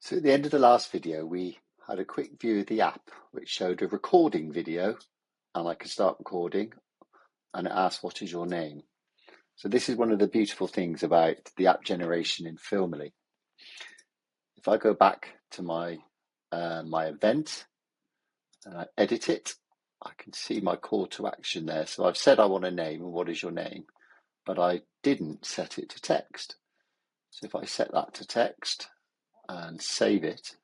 So at the end of the last video, we had a quick view of the app, which showed a recording video, and I could start recording, and it asked, "What is your name?" So this is one of the beautiful things about the app generation in Filmily. If I go back to my event and I edit it, I can see my call to action there. So I've said I want a name, and what is your name? But I didn't set it to text. So if I set that to text and save it,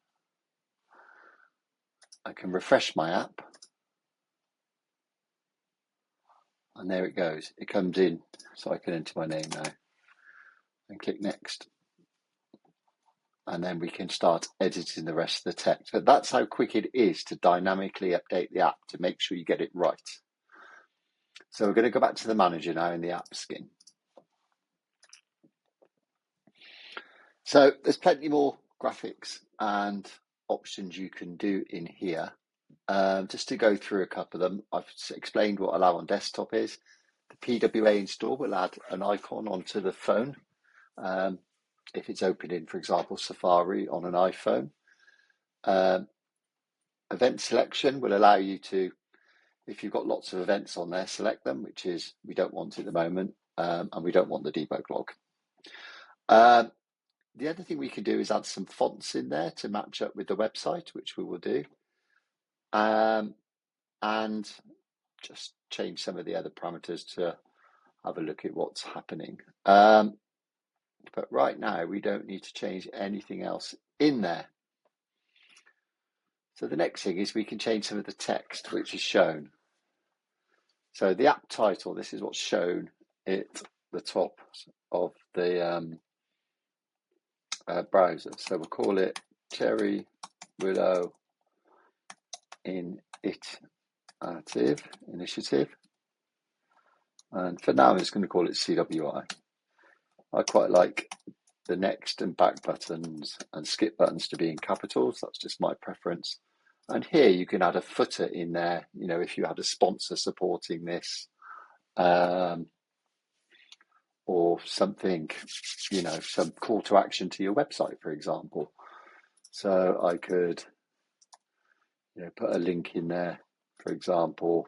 I can refresh my app, and there it goes. It comes in, so I can enter my name now and click next. And then we can start editing the rest of the text. But that's how quick it is to dynamically update the app to make sure you get it right. So we're going to go back to the manager now in the app skin. So there's plenty more graphics and options you can do in here. Just to go through a couple of them, I've explained what Allow on Desktop is. The PWA install will add an icon onto the phone if it's opening, for example, Safari on an iPhone. Event selection will allow you to, if you've got lots of events on there, select them, which is we don't want at the moment, and we don't want the debug log. The other thing we can do is add some fonts in there to match up with the website, which we will do, and just change some of the other parameters to have a look at what's happening. But right now, we don't need to change anything else in there. So the next thing is we can change some of the text which is shown. So the app title, this is what's shown at the top of the browser. So we'll call it Cherry Willow Initiative. And for now, I'm just going to call it CWI. I quite like the next and back buttons and skip buttons to be in capitals. That's just my preference. And here you can add a footer in there, you know, if you had a sponsor supporting this, or something, you know, some call to action to your website, for example. So I could, you know, put a link in there, for example.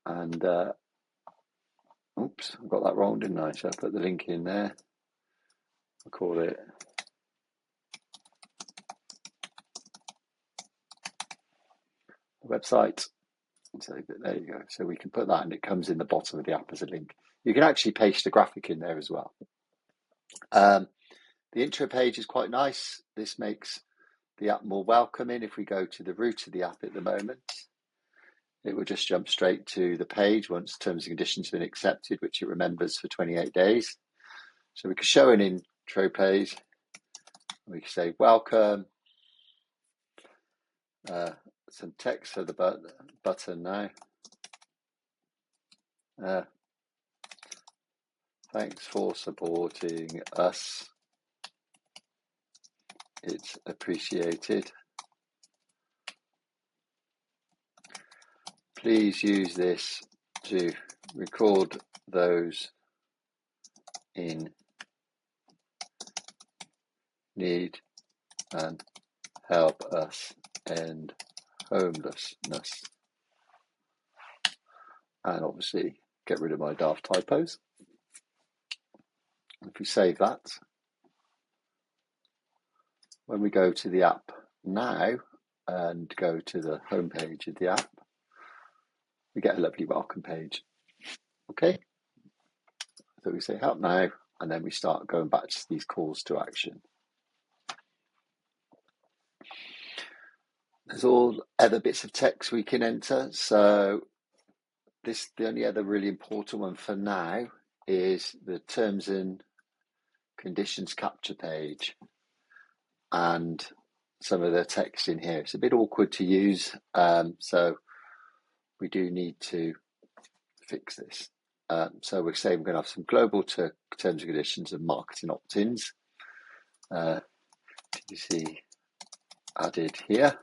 And, oops, I got that wrong, didn't I? So I put the link in there. I'll call it website. So there you go. So we can put that and it comes in the bottom of the app as a link. You can actually paste a graphic in there as well. The intro page is quite nice. This makes the app more welcoming. If we go to the root of the app at the moment, it will just jump straight to the page once terms and conditions have been accepted, which it remembers for 28 days. So we can show an intro page. We can say welcome. Some text for the button now. Thanks for supporting us. It's appreciated. Please use this to record those in need and help us end homelessness. And obviously get rid of my daft typos. If we save that, when we go to the app now and go to the home page of the app, we get a lovely welcome page. Okay, so we say help now, and then we start going back to these calls to action. There's all other bits of text we can enter. So the only other really important one for now is the terms and conditions capture page and some of the text in here. It's a bit awkward to use, so we do need to fix this. So we're saying we're going to have some global terms and conditions and marketing opt-ins. TC added here.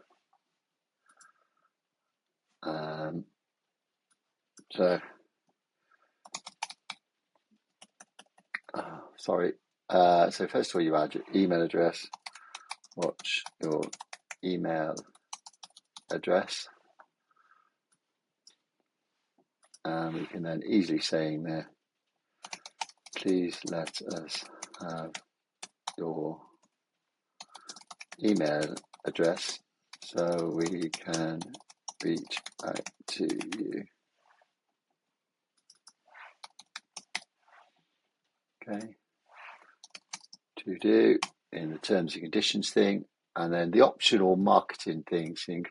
So sorry. So first of all, you add your email address. What's your email address? And we can then easily say in there, please let us have your email address so we can reach out to you. Okay. To do in the terms and conditions thing, and then the optional marketing thing saying,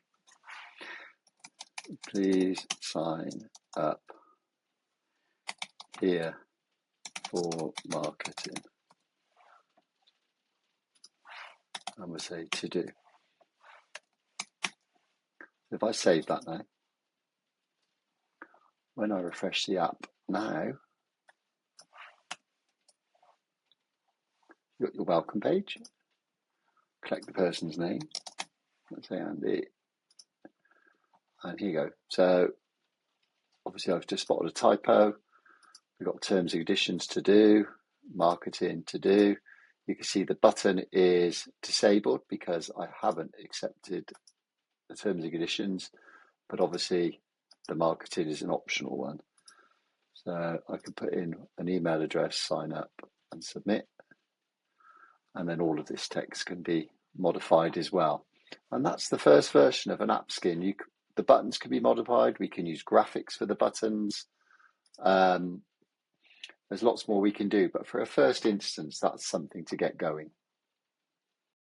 please sign up here for marketing. And we'll say to do. If I save that now, when I refresh the app now, you've got your welcome page. Collect the person's name. Let's say Andy. And here you go. So obviously I've just spotted a typo. We've got terms and conditions to do, marketing to do. You can see the button is disabled because I haven't accepted the terms and conditions, but obviously the marketing is an optional one. So I can put in an email address, sign up and submit. And then all of this text can be modified as well. And that's the first version of an app skin. The buttons can be modified. We can use graphics for the buttons. There's lots more we can do, but for a first instance, that's something to get going.